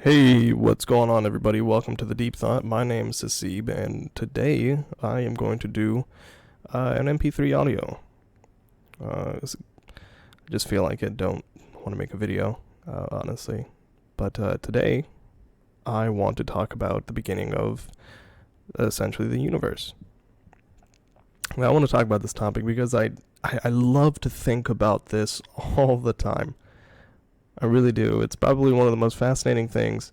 Hey, what's going on, everybody? Welcome to the Deep Thought. My name's Sasib, and today I am going to do an MP3 audio. I just feel like I don't want to make a video, honestly. But today I want to talk about the beginning of essentially the universe. Now, I want to talk about this topic because I love to think about this all the time. I really do. It's probably one of the most fascinating things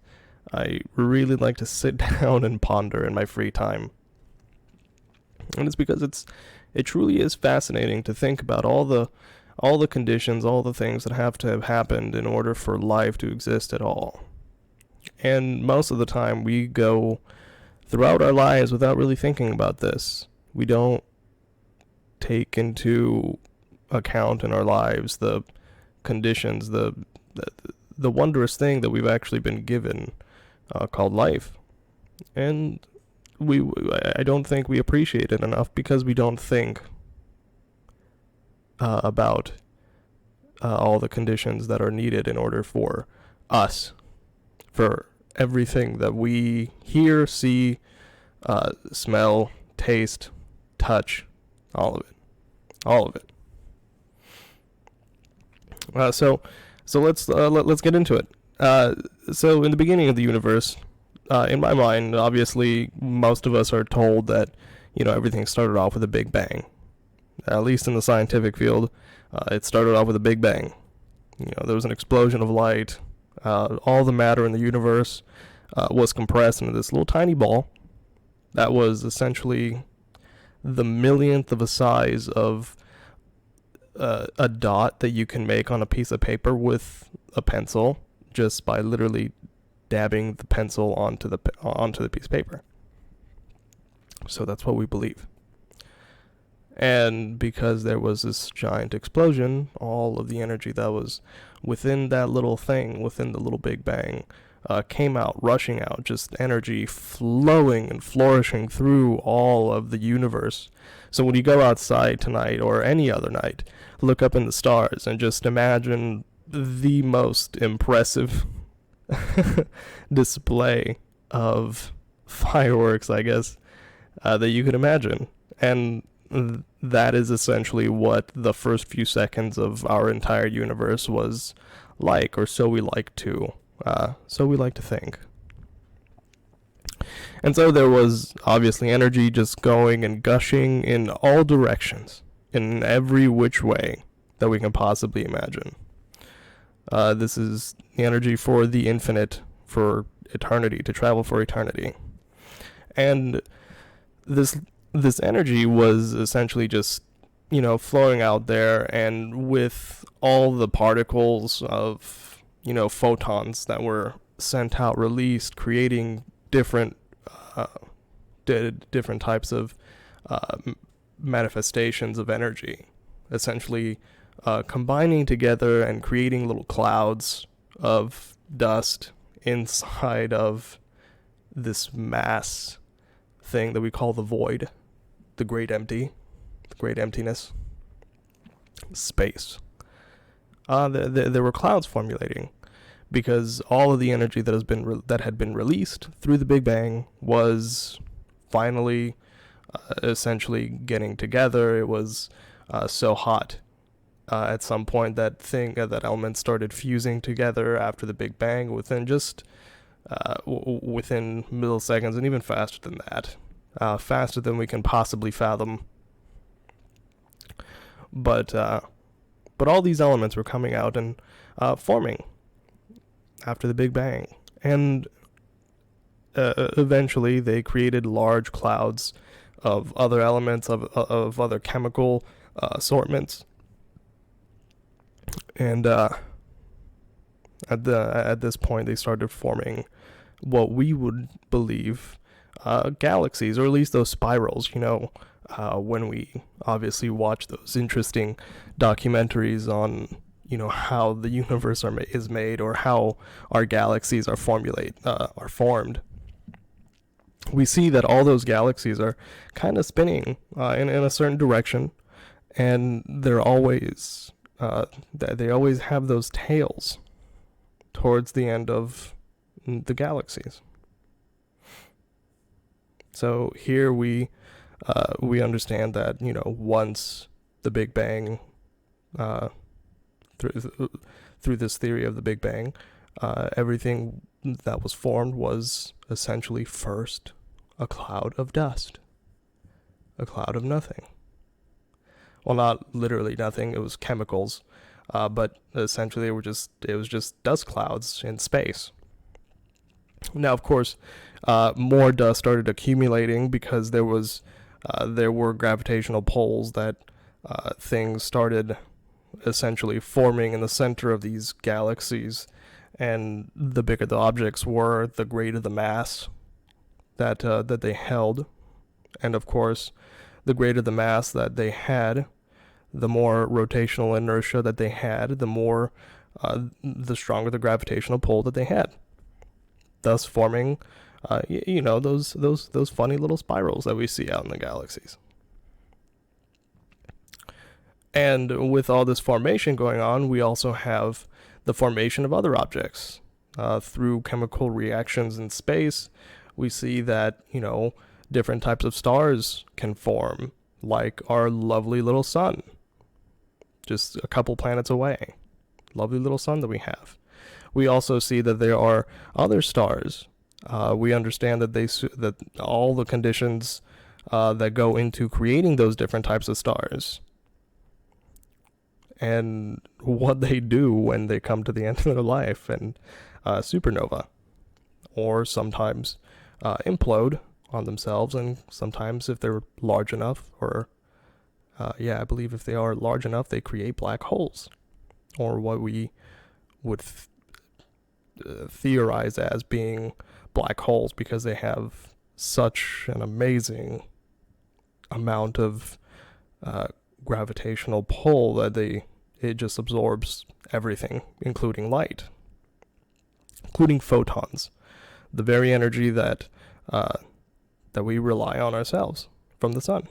I really like to sit down and ponder in my free time. And it's because it truly is fascinating to think about all the conditions, all the things that have to have happened in order for life to exist at all. And most of the time we go throughout our lives without really thinking about this. We don't take into account in our lives the conditions, the wondrous thing that we've actually been given, called life. And I don't think we appreciate it enough because we don't think about all the conditions that are needed in order for us, for everything that we hear, see, smell, taste, touch, all of it, all of it. So let's get into it. So in the beginning of the universe, in my mind, obviously most of us are told that everything started off with a big bang. At least in the scientific field, it started off with a big bang. There was an explosion of light. All the matter in the universe was compressed into this little tiny ball that was essentially the millionth of a size of a dot that you can make on a piece of paper with a pencil just by literally dabbing the pencil onto the piece of paper. So that's what we believe. And because there was this giant explosion, all of the energy that was within that little thing, within the little Big Bang, came out, rushing out, just energy flowing and flourishing through all of the universe. So when you go outside tonight or any other night, look up in the stars and just imagine the most impressive display of fireworks, I guess, that you could imagine. And that is essentially what the first few seconds of our entire universe was like, or so we like to think. And so there was obviously energy just going and gushing in all directions, in every which way that we can possibly imagine. This is the energy for the infinite, for eternity, to travel for eternity. And this energy was essentially just, flowing out there, and with all the particles of, photons that were sent out, released, creating different types of manifestations of energy, essentially combining together and creating little clouds of dust inside of this mass thing that we call the void, the great empty, the great emptiness, space. There were clouds formulating because all of the energy that had been released through the Big Bang was finally essentially getting together. It was so hot at some point that elements started fusing together after the Big Bang within just within milliseconds, and even faster than that, faster than we can possibly fathom. But all these elements were coming out and forming after the Big Bang, and eventually they created large clouds of other elements, of other chemical assortments, and at this point they started forming what we would believe galaxies, or at least those spirals. When we obviously watch those interesting documentaries on how the universe is made, or how our galaxies are formed, we see that all those galaxies are kind of spinning in a certain direction, and they're always they always have those tails towards the end of the galaxies. So here we understand that, once the Big Bang, through this theory of the Big Bang, everything that was formed was essentially first a cloud of dust, a cloud of nothing. Well, not literally nothing, it was chemicals, but essentially it was just dust clouds in space. Now, of course, more dust started accumulating because there were gravitational poles that things started essentially forming in the center of these galaxies, and the bigger the objects were, the greater the mass that they held, and of course, the greater the mass that they had, the more rotational inertia that they had, the stronger the gravitational pull that they had, thus forming, those funny little spirals that we see out in the galaxies. And with all this formation going on, we also have the formation of other objects. Through chemical reactions in space, we see that, different types of stars can form, like our lovely little sun, just a couple planets away. Lovely little sun that we have. We also see that there are other stars. We understand that all the conditions that go into creating those different types of stars, and what they do when they come to the end of their life, and supernova, or sometimes implode on themselves, and sometimes if they're large enough, I believe if they are large enough, they create black holes, or what we would theorize as being black holes, because they have such an amazing amount of gravitational pull that it just absorbs everything, including light, including photons, the very energy that we rely on ourselves from the sun.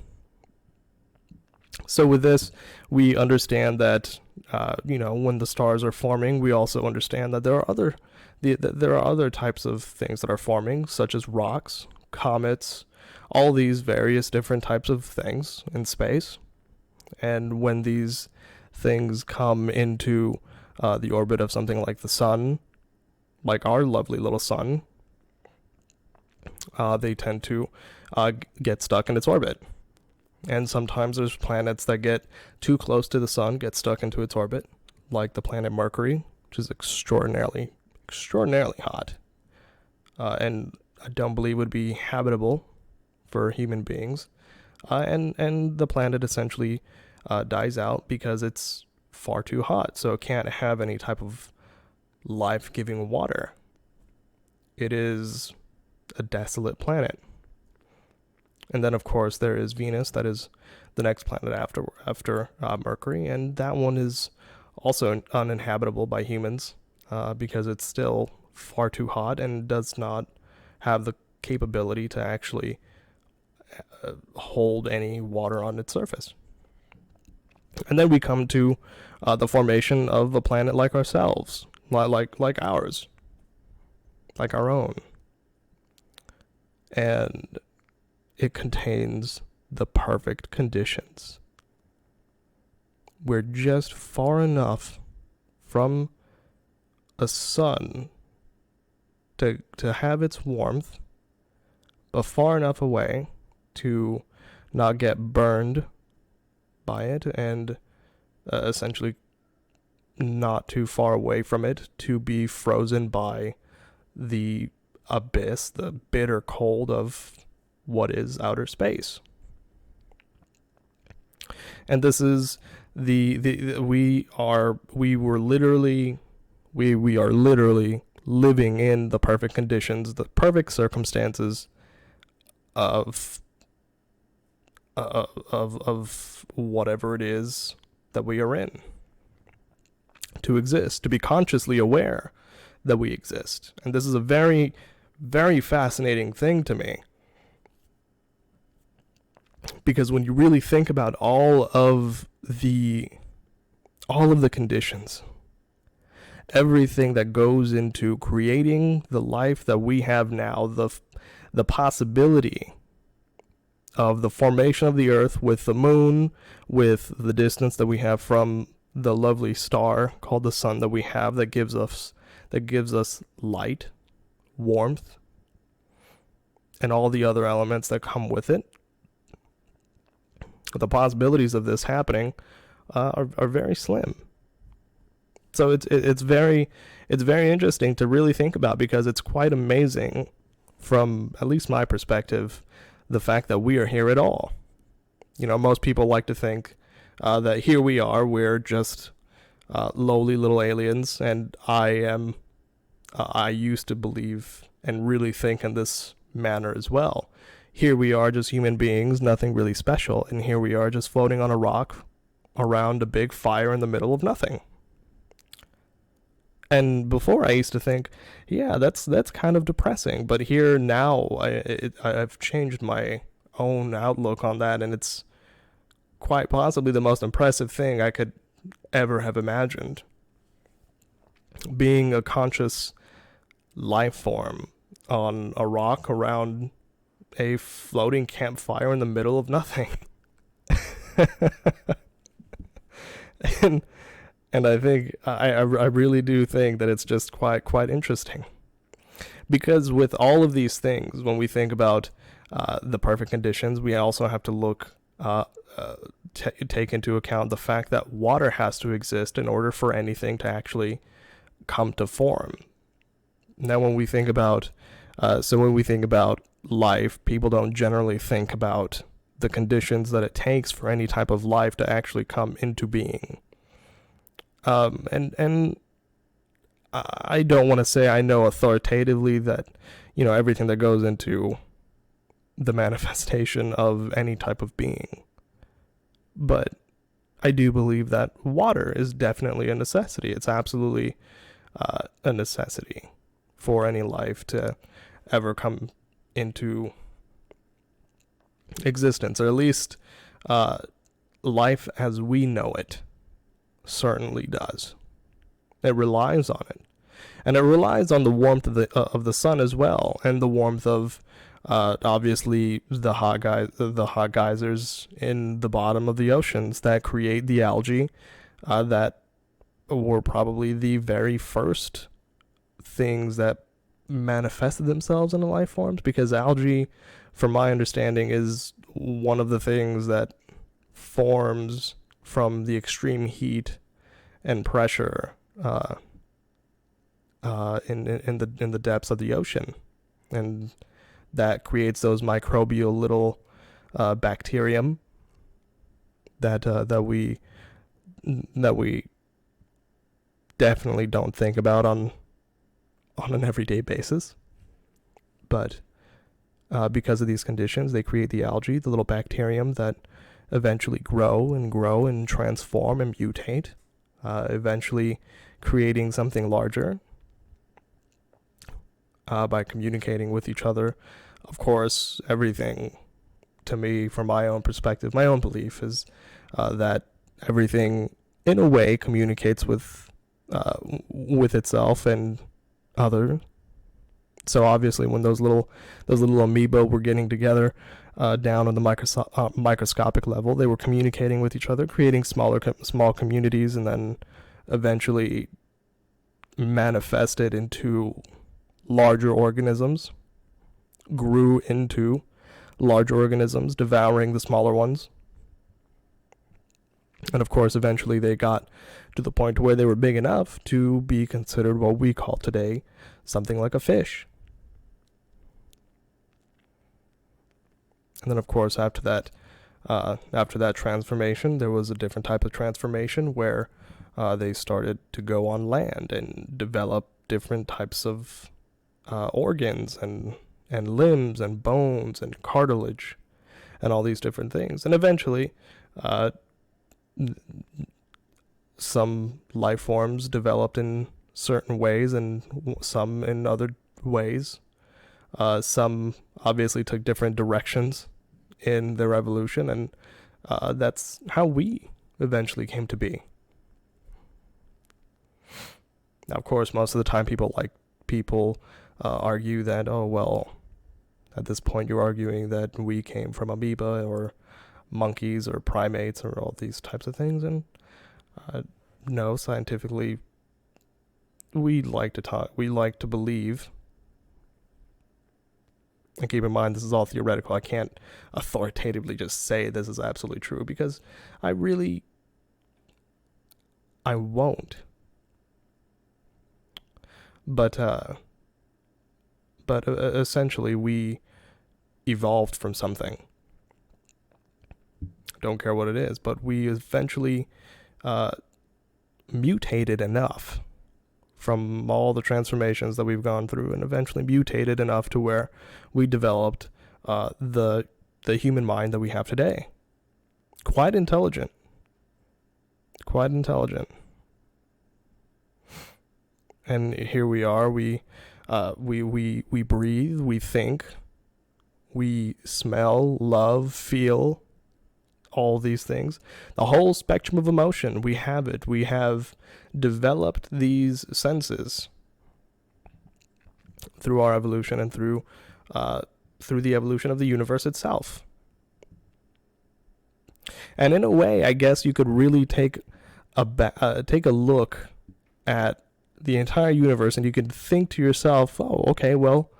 So with this, we understand that when the stars are forming, we also understand that there are other types of things that are forming, such as rocks, comets, all these various different types of things in space. And when these things come into the orbit of something like the sun, like our lovely little sun, they tend to get stuck in its orbit. And sometimes there's planets that get too close to the sun, get stuck into its orbit, like the planet Mercury, which is extraordinarily hot, and I don't believe would be habitable for human beings. And the planet essentially dies out because it's far too hot, so it can't have any type of life-giving water. It is a desolate planet. And then, of course, there is Venus, that is the next planet after Mercury, and that one is also uninhabitable by humans because it's still far too hot and does not have the capability to actually hold any water on its surface. And then we come to the formation of a planet like ourselves, like ours, like our own. And it contains the perfect conditions. We're just far enough from a sun to have its warmth, but far enough away to not get burned by it, and essentially not too far away from it to be frozen by the abyss, the bitter cold of what is outer space. And this is we are literally living in the perfect conditions, the perfect circumstances of whatever it is that we are in, to exist, to be consciously aware that we exist. And this is a very, very fascinating thing to me, because when you really think about all of the conditions, everything that goes into creating the life that we have now, the possibility of the formation of the earth with the moon, with the distance that we have from the lovely star called the sun that we have, that gives us light, warmth, and all the other elements that come with it. The possibilities of this happening are very slim. So it's very interesting to really think about, because it's quite amazing, from at least my perspective, the fact that we are here at all. Most people like to think that here we are, we're just lowly little aliens, and I used to believe and really think in this manner as well. Here we are, just human beings, nothing really special, and here we are just floating on a rock around a big fire in the middle of nothing. And before, I used to think, yeah, that's kind of depressing. But here now, I've changed my own outlook on that, and it's quite possibly the most impressive thing I could ever have imagined. Being a conscious life form on a rock around a floating campfire in the middle of nothing. And I think I really do think that it's just quite interesting, because with all of these things, when we think about the perfect conditions, we also have to look take into account the fact that water has to exist in order for anything to actually come to form. Now, when we think about life, people don't generally think about the conditions that it takes for any type of life to actually come into being. And I don't want to say I know authoritatively that, everything that goes into the manifestation of any type of being. But I do believe that water is definitely a necessity. It's absolutely a necessity for any life to ever come into existence, or at least life as we know it certainly does. It relies on it, and it relies on the warmth of the sun as well, and the warmth of obviously the hot geysers in the bottom of the oceans that create the algae that were probably the very first things that manifested themselves in the life forms, because algae, from my understanding, is one of the things that forms from the extreme heat and pressure in the depths of the ocean, and that creates those microbial little bacterium that we definitely don't think about on an everyday basis. But because of these conditions, they create the algae, the little bacterium that eventually grow and transform and mutate, eventually creating something larger by communicating with each other. Of course, everything, to me, from my own perspective, my own belief is that everything, in a way, communicates with itself and other. So obviously, when those little amoeba were getting together down on the microscopic level, they were communicating with each other, creating small communities, and then eventually manifested into larger organisms, grew into larger organisms, devouring the smaller ones. And of course, eventually they got to the point where they were big enough to be considered what we call today something like a fish. And then, of course, after that transformation, there was a different type of transformation where they started to go on land and develop different types of organs and limbs and bones and cartilage and all these different things. And eventually, some life forms developed in certain ways and some in other ways. Some obviously took different directions in their evolution, and that's how we eventually came to be. Now, of course, most of the time people argue that, oh well, at this point you're arguing that we came from amoeba or monkeys or primates or all these types of things, and no, scientifically, we like to believe, and keep in mind this is all theoretical. I can't authoritatively just say this is absolutely true because I won't. But essentially we evolved from something. Don't care what it is, but we eventually mutated enough from all the transformations that we've gone through, and eventually mutated enough to where we developed the human mind that we have today. Quite intelligent. And here we are. We breathe. We think. We smell, love, feel. All these things, the whole spectrum of emotion, we have it. We have developed these senses through our evolution and through the evolution of the universe itself. And in a way, I guess you could really take a look at the entire universe, and you could think to yourself, oh, okay, well,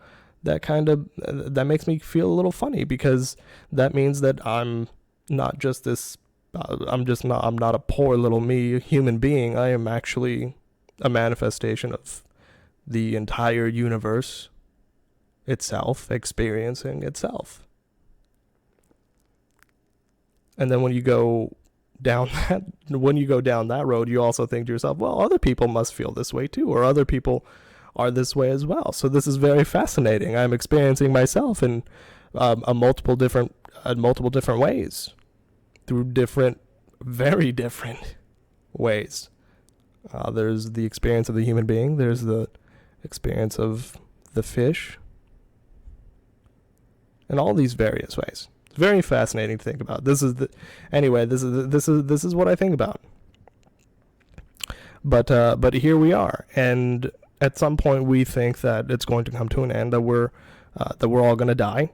that makes me feel a little funny, because that means that I'm not just this, I'm not a poor little me human being. I am actually a manifestation of the entire universe itself, experiencing itself. And then when you go down that road, you also think to yourself, well, other people must feel this way too, or other people are this way as well. So this is very fascinating. I'm experiencing myself in multiple different ways, through very different ways. There's the experience of the human being. There's the experience of the fish, and all these various ways. It's very fascinating to think about. This is what I think about. But here we are, and at some point we think that it's going to come to an end, that we're all going to die.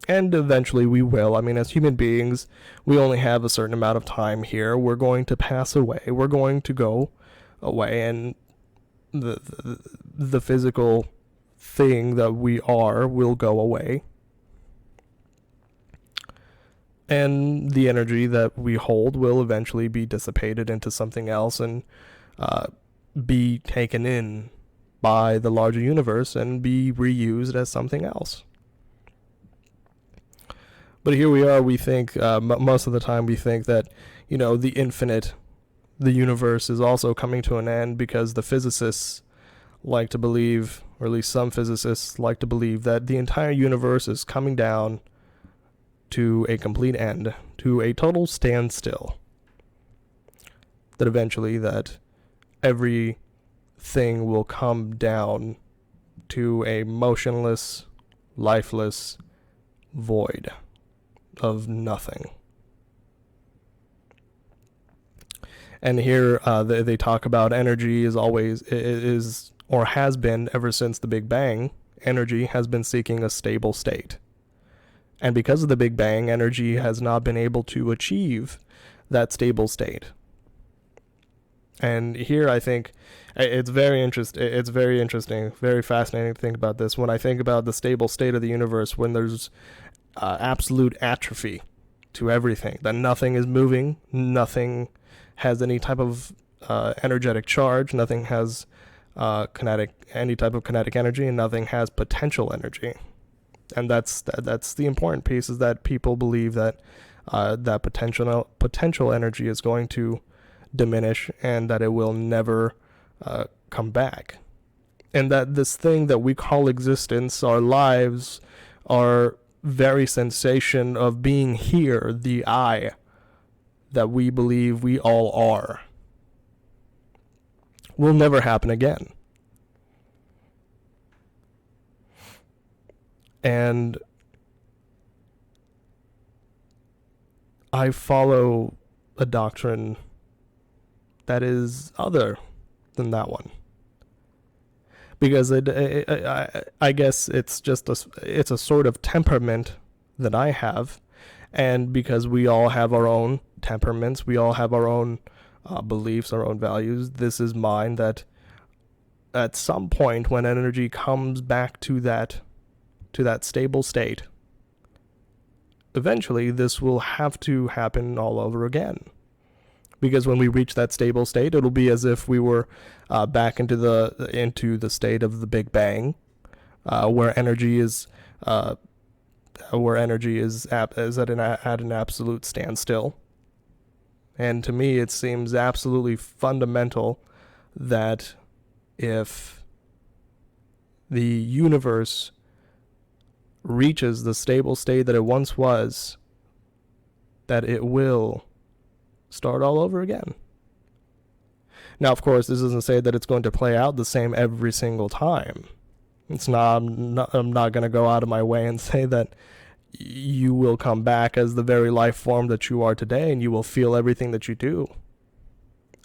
And eventually we will. I mean, as human beings, we only have a certain amount of time here. We're going to pass away. We're going to go away, and the physical thing that we are will go away. And the energy that we hold will eventually be dissipated into something else and be taken in by the larger universe and be reused as something else. But here we are, we think, most of the time we think that, the infinite, the universe is also coming to an end, because the physicists like to believe, or at least some physicists like to believe, that the entire universe is coming down to a complete end, to a total standstill. That eventually that everything will come down to a motionless, lifeless void of nothing. And here they talk about energy is or has been ever since the Big Bang. Energy has been seeking a stable state. And because of the Big Bang, energy has not been able to achieve that stable state. And here I think it's very interesting, very fascinating to think about this. When I think about the stable state of the universe, when there's absolute atrophy to everything, that nothing is moving, nothing has any type of energetic charge, nothing has any type of kinetic energy, and nothing has potential energy. And that's the important piece, is that people believe that that potential energy is going to diminish, and that it will never come back. And that this thing that we call existence, our lives, our very sensation of being here, the I that we believe we all are, will never happen again. And I follow a doctrine that is other than that one. Because I guess it's just it's a sort of temperament that I have, and because we all have our own temperaments, we all have our own beliefs, our own values. This is mine, that at some point when energy comes back to that stable state, eventually this will have to happen all over again. Because when we reach that stable state, it'll be as if we were back into the state of the Big Bang, where energy is at an absolute standstill. And to me, it seems absolutely fundamental that if the universe reaches the stable state that it once was, that it will start all over again. Now, of course, this doesn't say that it's going to play out the same every single time. I'm not going to go out of my way and say that you will come back as the very life form that you are today, and you will feel everything that you do,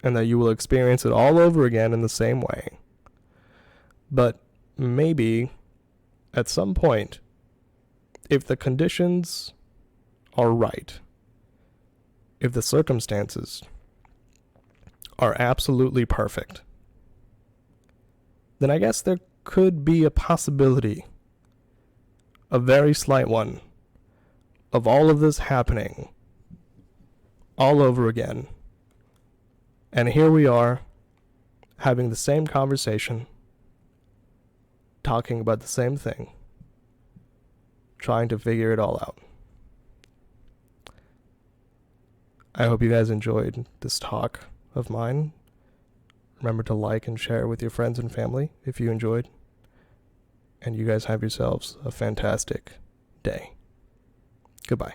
and that you will experience it all over again in the same way. But maybe at some point, if the conditions are right, if the circumstances are absolutely perfect, then I guess there could be a possibility, a very slight one, of all of this happening all over again. And here we are, having the same conversation, talking about the same thing, trying to figure it all out. I hope you guys enjoyed this talk of mine. Remember to like and share with your friends and family if you enjoyed. And you guys have yourselves a fantastic day. Goodbye.